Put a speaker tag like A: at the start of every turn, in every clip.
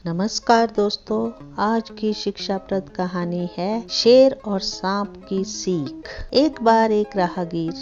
A: नमस्कार दोस्तों, आज की शिक्षाप्रद कहानी है शेर और सांप की सीख। एक बार एक राहगीर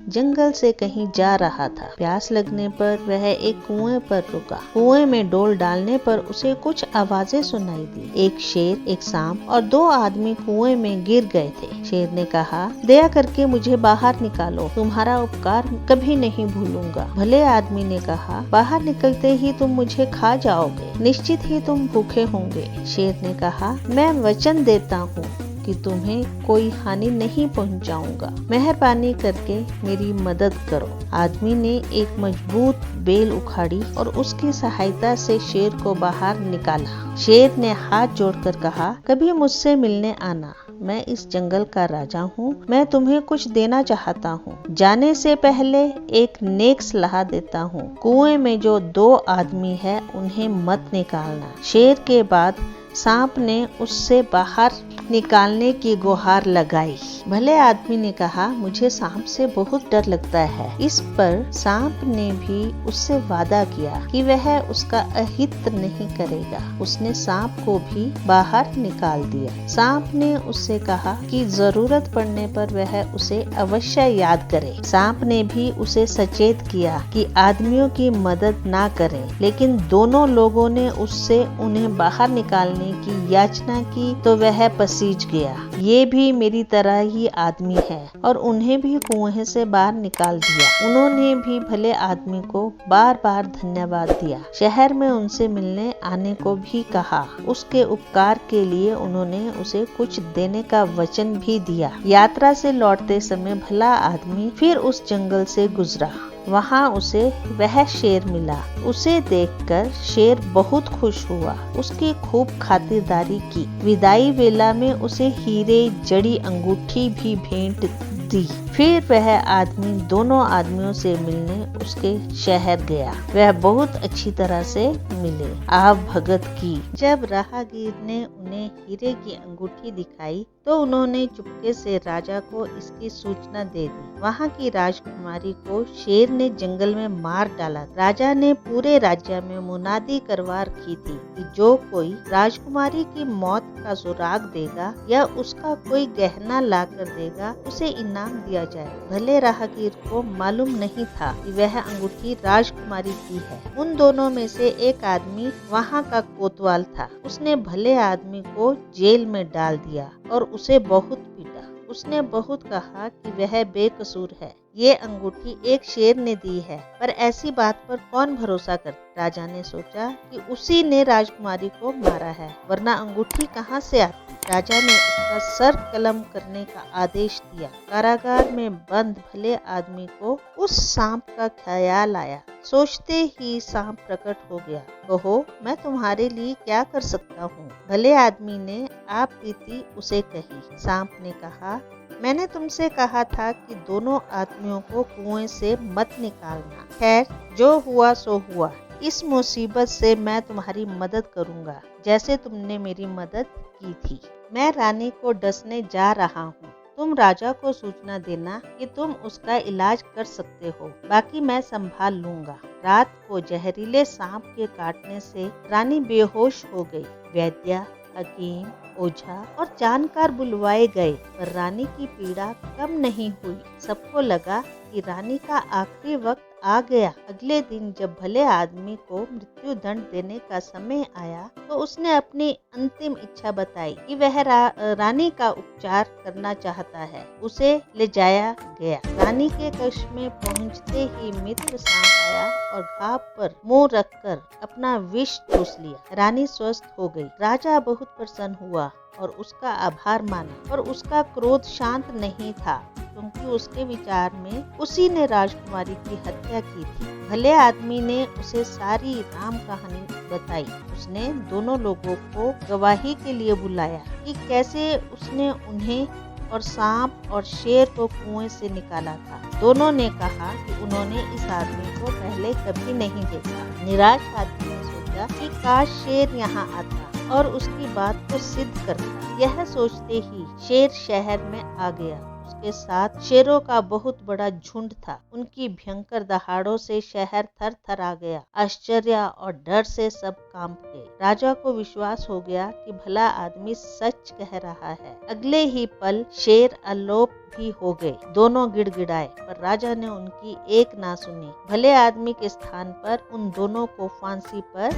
A: जंगल से कहीं जा रहा था। प्यास लगने पर वह एक कुएं पर रुका। कुएं में डोल डालने पर उसे कुछ आवाजें सुनाई दी। एक शेर, एक सांप और दो आदमी कुएं में गिर गए थे। शेर ने कहा, दया करके मुझे बाहर निकालो, तुम्हारा उपकार कभी नहीं भूलूंगा। भले आदमी ने कहा, बाहर निकलते ही तुम मुझे खा जाओगे, निश्चित ही तुम भूखे होंगे। शेर ने कहा, मैं वचन देता हूँ कि तुम्हें कोई हानि नहीं पहुंचाऊंगा। मेहरबानी करके मेरी मदद करो। आदमी ने एक मजबूत बेल उखाड़ी और उसकी सहायता से शेर को बाहर निकाला। शेर ने हाथ जोड़कर कहा, कभी मुझसे मिलने आना, मैं इस जंगल का राजा हूँ। मैं तुम्हें कुछ देना चाहता हूँ। जाने से पहले एक नेक सलाह देता हूँ। कुएं में जो दो आदमी है उन्हें मत निकालना। शेर के बाद सांप ने उससे बाहर निकालने की गुहार लगाई। भले आदमी ने कहा, मुझे सांप से बहुत डर लगता है। इस पर सांप ने भी उससे वादा किया कि वह उसका अहित नहीं करेगा। उसने सांप को भी बाहर निकाल दिया। सांप ने उससे कहा कि जरूरत पड़ने पर वह उसे अवश्य याद करे। सांप ने भी उसे सचेत किया कि आदमियों की मदद ना करे, लेकिन दोनों लोगों ने उससे उन्हें बाहर निकालने की याचना की तो वह पसीज गया। ये भी मेरी तरह ही आदमी है, और उन्हें भी कुएं से बाहर निकाल दिया। उन्होंने भी भले आदमी को बार बार धन्यवाद दिया। शहर में उनसे मिलने आने को भी कहा। उसके उपकार के लिए उन्होंने उसे कुछ देने का वचन भी दिया। यात्रा से लौटते समय भला आदमी फिर उस जंगल से गुजरा। वहाँ उसे वह शेर मिला। उसे देखकर शेर बहुत खुश हुआ। उसकी खूब खातिरदारी की। विदाई वेला में उसे हीरे जड़ी अंगूठी भी भेंट दी। फिर वह आदमी दोनों आदमियों से मिलने उसके शहर गया। वह बहुत अच्छी तरह से मिले, आव भगत की। जब राहगीर ने उन्हें हीरे की अंगूठी दिखाई तो उन्होंने चुपके से राजा को इसकी सूचना दे दी। वहाँ की राजकुमारी को शेर ने जंगल में मार डाला। राजा ने पूरे राज्य में मुनादी करवा रखी थी कि जो कोई राजकुमारी की मौत का सुराग देगा या उसका कोई गहना ला कर देगा, उसे इनाम दिया जाए। भले राहगीर को मालूम नहीं था कि वह अंगूठी राजकुमारी की है। उन दोनों में से एक आदमी वहाँ का कोतवाल था। उसने भले आदमी को जेल में डाल दिया और उसे बहुत पीटा। उसने बहुत कहा कि वह बेकसूर है। ये अंगूठी एक शेर ने दी है, पर ऐसी बात पर कौन भरोसा करे। राजा ने सोचा कि उसी ने राजकुमारी को मारा है, वरना अंगूठी कहाँ से आती। राजा ने उसका सर कलम करने का आदेश दिया। कारागार में बंद भले आदमी को उस सांप का ख्याल आया। सोचते ही सांप प्रकट हो गया। कहो, मैं तुम्हारे लिए क्या कर सकता हूँ? भले आदमी ने आप बीती उसे कही। सांप ने कहा, मैंने तुमसे कहा था कि दोनों आदमियों को कुएं से मत निकालना। खैर, जो हुआ सो हुआ। इस मुसीबत से मैं तुम्हारी मदद करूंगा, जैसे तुमने मेरी मदद की थी। मैं रानी को डसने जा रहा हूँ। तुम राजा को सूचना देना कि तुम उसका इलाज कर सकते हो, बाकी मैं संभाल लूंगा। रात को जहरीले सांप के काटने से रानी बेहोश हो गई। वैद्य, हकीम, ओझा और जानकार बुलवाए गए, पर रानी की पीड़ा कम नहीं हुई। सबको लगा कि रानी का आखिरी वक्त आ गया। अगले दिन जब भले आदमी को मृत्यु दंड देने का समय आया तो उसने अपनी अंतिम इच्छा बताई कि वह रानी का उपचार करना चाहता है। उसे ले जाया गया। रानी के कक्ष में पहुंचते ही मित्र सांप आया और घाव पर मुंह रखकर अपना विष चूस लिया। रानी स्वस्थ हो गई। राजा बहुत प्रसन्न हुआ और उसका आभार माना, और उसका क्रोध शांत नहीं था, क्योंकि उसके विचार में उसी ने राजकुमारी की हत्या की थी। भले आदमी ने उसे सारी राम कहानी बताई। उसने दोनों लोगों को गवाही के लिए बुलाया कि कैसे उसने उन्हें और सांप और शेर को कुएं से निकाला था। दोनों ने कहा कि उन्होंने इस आदमी को पहले कभी नहीं देखा। निराश आदमी ने सोचा कि काश शेर यहाँ आता और उसकी बात को सिद्ध करता। यह सोचते ही शेर शहर में आ गया। उसके साथ शेरों का बहुत बड़ा झुंड था। उनकी भयंकर दहाड़ों से शहर थर थर आ गया। आश्चर्य और डर से सब कांप गए। राजा को विश्वास हो गया कि भला आदमी सच कह रहा है। अगले ही पल शेर अलोप भी हो गए। दोनों गिड़गिड़ाए, पर राजा ने उनकी एक ना सुनी। भले आदमी के स्थान पर उन दोनों को फांसी पर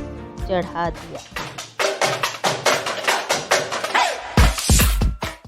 A: चढ़ा दिया।